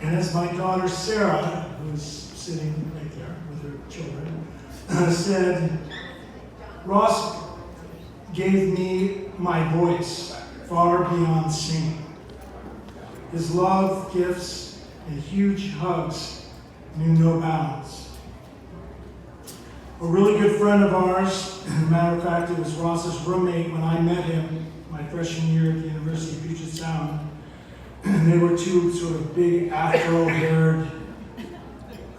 And as my daughter Sarah, who's sitting right there with her children, said, Ross gave me my voice far beyond singing. His love, gifts, and huge hugs knew no bounds. A really good friend of ours, as a matter of fact, it was Ross's roommate when I met him my freshman year at the University of Puget Sound. And they were two sort of big afro-haired,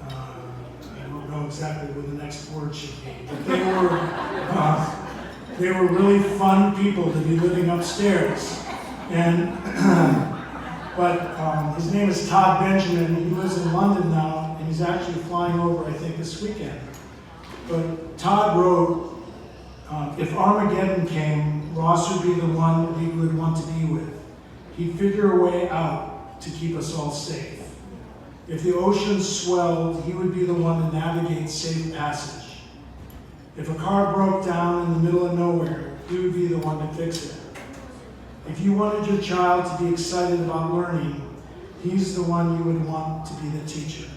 I don't know exactly what the next word should be, but they were really fun people to be living upstairs. And but his name is Todd Benjamin. He lives in London now, and he's actually flying over, I think, this weekend. But Todd wrote, if Armageddon came, Ross would be the one we would want to be with. He'd figure a way out to keep us all safe. If the ocean swelled, he would be the one to navigate safe passage. If a car broke down in the middle of nowhere, he would be the one to fix it. If you wanted your child to be excited about learning, he's the one you would want to be the teacher.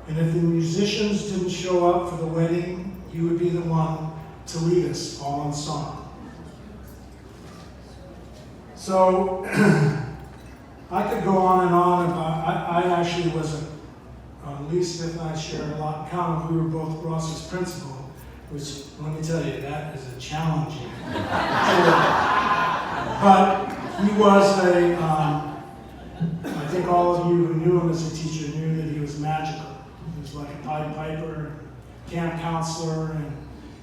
And if the musicians didn't show up for the wedding, he would be the one to lead us all in song. So, I could go on and on about, I actually was Lee Smith and I shared a lot in common. We were both Ross's principal, which, let me tell you, that is a challenging But he was I think all of you who knew him as a teacher knew that he was magical. He was like a Pied Piper, camp counselor,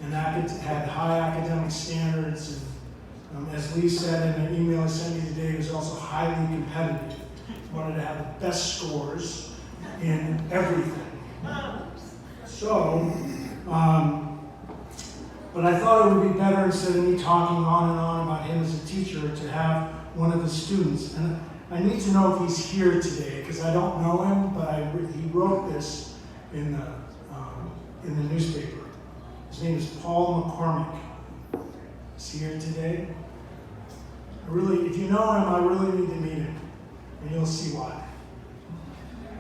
and had high academic standards. And as Lee said in an email he sent me today, he was also highly competitive. He wanted to have the best scores in everything. So, but I thought it would be better, instead of me talking on and on about him as a teacher, to have one of his students. And I need to know if he's here today, because I don't know him, but he wrote this in the newspaper. His name is Paul McCormick. Is he here today? If you know him, I really need to meet him, and you'll see why.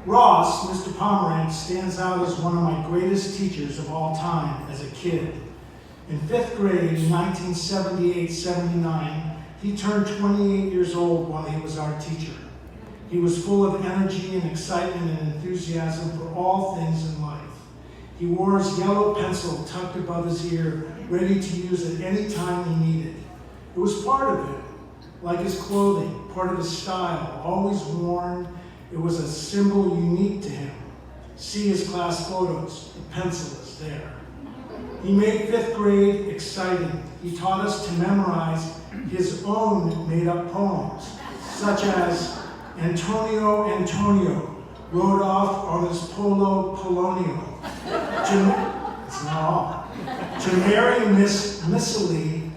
Ross, Mr. Pomeranz, stands out as one of my greatest teachers of all time as a kid. In 5th grade in 1978-79, he turned 28 years old while he was our teacher. He was full of energy and excitement and enthusiasm for all things in life. He wore his yellow pencil tucked above his ear, ready to use it any time he needed. It was part of him, like his clothing, part of his style, always worn. It was a symbol unique to him. See his class photos, the pencil is there. He made 5th grade exciting. He taught us to memorize his own made-up poems, such as Antonio rode off on his Polo Polonio. It's not all. To marry Miss Icily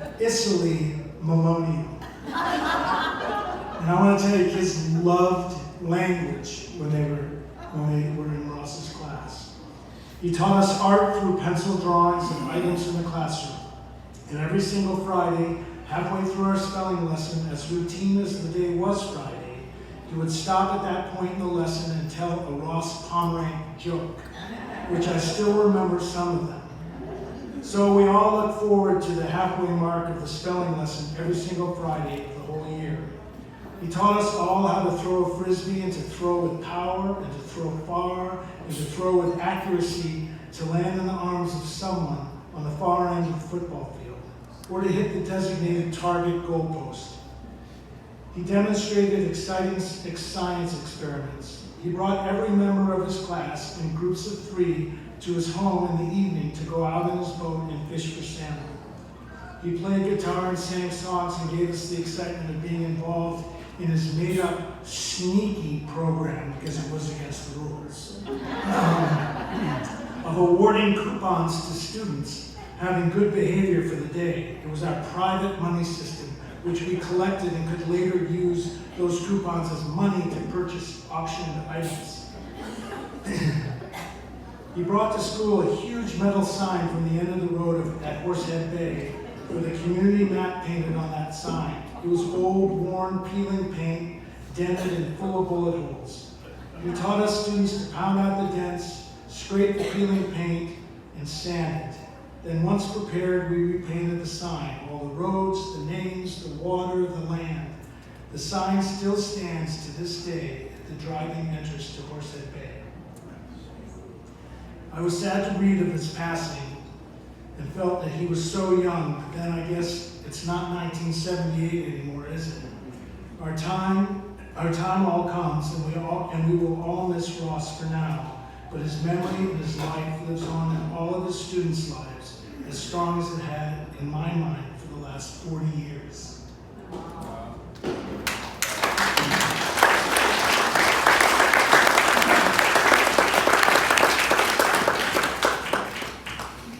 Malonio. And I want to tell you, kids loved language when they were in Ross's class. He taught us art through pencil drawings of items in the classroom. And every single Friday, halfway through our spelling lesson, as routine as the day was Friday, he would stop at that point in the lesson and tell a Ross Pomeranz joke, which I still remember some of them. So we all look forward to the halfway mark of the spelling lesson every single Friday of the whole year. He taught us all how to throw a frisbee, and to throw with power, and to throw far, and to throw with accuracy to land in the arms of someone on the far end of the football field, or to hit the designated target goalpost. He demonstrated exciting science experiments. He brought every member of his class in groups of 3 to his home in the evening to go out in his boat and fish for salmon. He played guitar and sang songs and gave us the excitement of being involved in his made-up sneaky program, because it was against the rules, of awarding coupons to students having good behavior for the day. It was our private money system, which we collected and could later use those coupons as money to purchase auctioned items. He brought to school a huge metal sign from the end of the road at Horsehead Bay, with a community map painted on that sign. It was old, worn, peeling paint, dented and full of bullet holes. He taught us students to pound out the dents, scrape the peeling paint, and sand it. Then once prepared, we repainted the sign, all the roads, the names, the water, the land. The sign still stands to this day at the driving entrance to Horsehead Bay. I was sad to read of his passing and felt that he was so young, but then I guess it's not 1978 anymore, is it? Our time all comes, and we will all miss Ross for now, but his memory and his life lives on in all of his students' lives, as strong as it had in my mind for the last 40 years.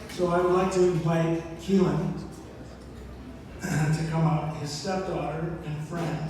So I would like to invite Keelan to come up, his stepdaughter and friend.